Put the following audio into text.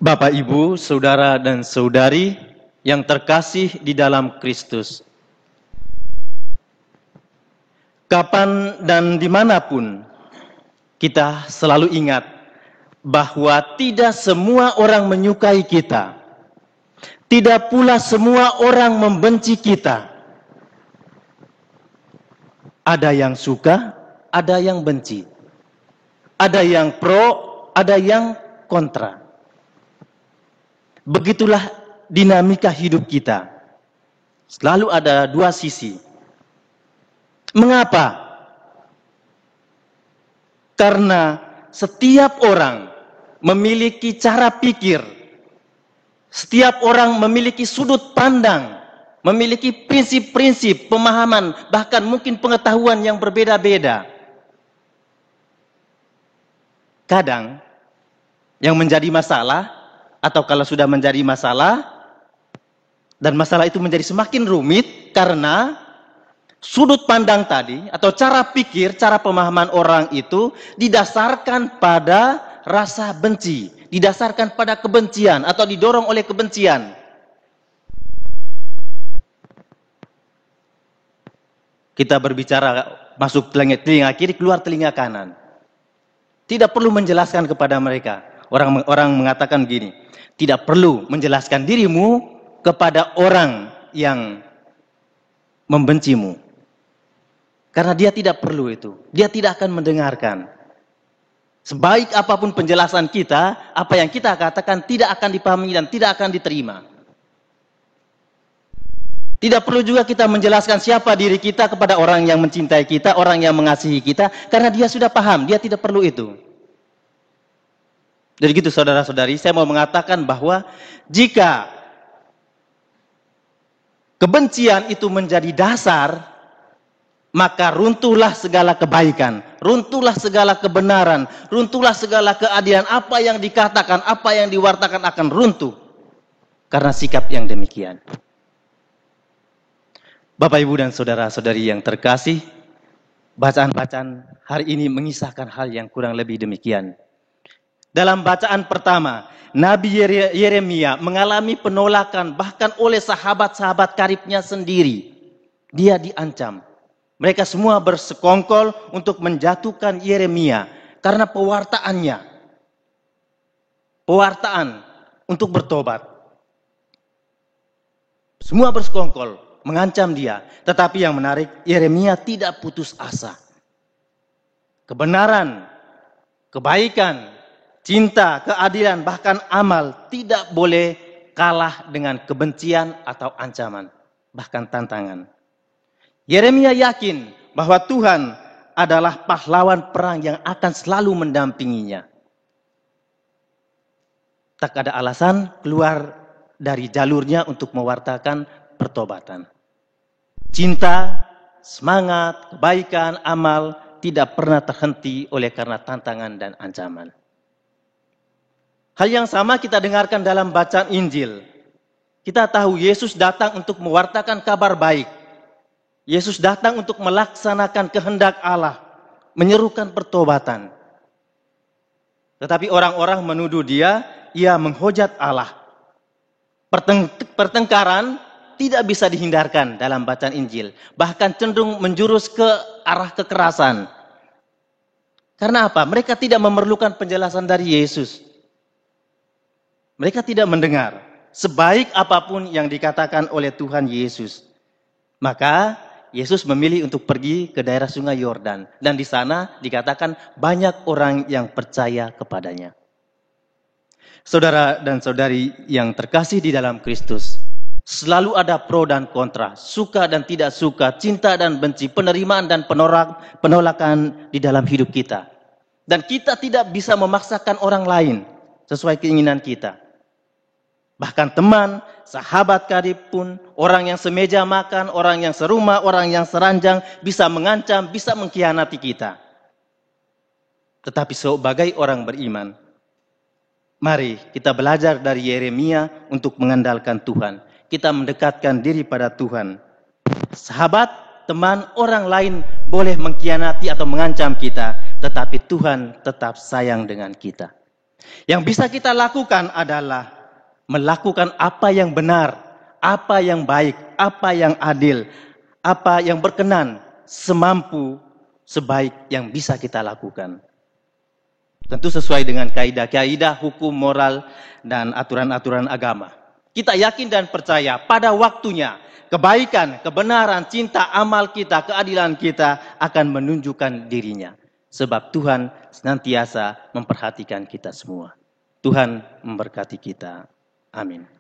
Bapak, Ibu, Saudara dan Saudari yang terkasih di dalam Kristus. Kapan dan dimanapun kita selalu ingat bahwa tidak semua orang menyukai kita. Tidak pula semua orang membenci kita. Ada yang suka, ada yang benci. Ada yang pro, ada yang kontra. Begitulah dinamika hidup kita. Selalu ada dua sisi. Mengapa? Karena setiap orang memiliki cara pikir. Setiap orang memiliki sudut pandang, memiliki prinsip-prinsip, pemahaman, bahkan mungkin pengetahuan yang berbeda-beda. Kadang yang menjadi masalah, atau kalau sudah menjadi masalah, dan masalah itu menjadi semakin rumit karena sudut pandang tadi, atau cara pikir, cara pemahaman orang itu didasarkan pada rasa benci, didasarkan pada kebencian, atau didorong oleh kebencian. Kita berbicara masuk telinga kiri, keluar telinga kanan. Tidak perlu menjelaskan kepada mereka. Orang mengatakan begini, tidak perlu menjelaskan dirimu kepada orang yang membencimu. Karena dia tidak perlu itu. Dia tidak akan mendengarkan. Sebaik apapun penjelasan kita, apa yang kita katakan tidak akan dipahami dan tidak akan diterima. Tidak perlu juga kita menjelaskan siapa diri kita kepada orang yang mencintai kita, orang yang mengasihi kita, karena dia sudah paham, dia tidak perlu itu. Jadi gitu saudara-saudari, saya mau mengatakan bahwa jika kebencian itu menjadi dasar, maka runtuhlah segala kebaikan, runtuhlah segala kebenaran, runtuhlah segala keadilan. Apa yang dikatakan, apa yang diwartakan akan runtuh karena sikap yang demikian. Bapak, Ibu, dan saudara-saudari yang terkasih, bacaan-bacaan hari ini mengisahkan hal yang kurang lebih demikian. Dalam bacaan pertama, Nabi Yeremia mengalami penolakan bahkan oleh sahabat-sahabat karibnya sendiri. Dia diancam. Mereka semua bersekongkol untuk menjatuhkan Yeremia karena pewartaannya. Pewartaan untuk bertobat. Semua bersekongkol mengancam dia. Tetapi yang menarik, Yeremia tidak putus asa. Kebenaran, kebaikan, cinta, keadilan, bahkan amal tidak boleh kalah dengan kebencian atau ancaman, bahkan tantangan. Yeremia yakin bahwa Tuhan adalah pahlawan perang yang akan selalu mendampinginya. Tak ada alasan keluar dari jalurnya untuk mewartakan pertobatan. Cinta, semangat, kebaikan, amal tidak pernah terhenti oleh karena tantangan dan ancaman. Hal yang sama kita dengarkan dalam bacaan Injil. Kita tahu Yesus datang untuk mewartakan kabar baik. Yesus datang untuk melaksanakan kehendak Allah, menyerukan pertobatan. Tetapi orang-orang menuduh dia menghujat Allah. Pertengkaran tidak bisa dihindarkan dalam bacaan Injil. Bahkan cenderung menjurus ke arah kekerasan. Karena apa? Mereka tidak memerlukan penjelasan dari Yesus. Mereka tidak mendengar. Sebaik apapun yang dikatakan oleh Tuhan Yesus. Maka Yesus memilih untuk pergi ke daerah sungai Yordan. Dan di sana dikatakan banyak orang yang percaya kepadanya. Saudara dan saudari yang terkasih di dalam Kristus. Selalu ada pro dan kontra. Suka dan tidak suka. Cinta dan benci. Penerimaan dan penolakan di dalam hidup kita. Dan kita tidak bisa memaksakan orang lain sesuai keinginan kita. Bahkan teman, sahabat karib pun, orang yang semeja makan, orang yang serumah, orang yang seranjang, bisa mengancam, bisa mengkhianati kita. Tetapi sebagai orang beriman, mari kita belajar dari Yeremia untuk mengandalkan Tuhan. Kita mendekatkan diri pada Tuhan. Sahabat, teman, orang lain boleh mengkhianati atau mengancam kita, tetapi Tuhan tetap sayang dengan kita. Yang bisa kita lakukan adalah melakukan apa yang benar, apa yang baik, apa yang adil, apa yang berkenan, semampu, sebaik yang bisa kita lakukan. Tentu sesuai dengan kaidah-kaidah hukum moral dan aturan-aturan agama. Kita yakin dan percaya pada waktunya kebaikan, kebenaran, cinta, amal kita, keadilan kita akan menunjukkan dirinya. Sebab Tuhan senantiasa memperhatikan kita semua. Tuhan memberkati kita. Amin.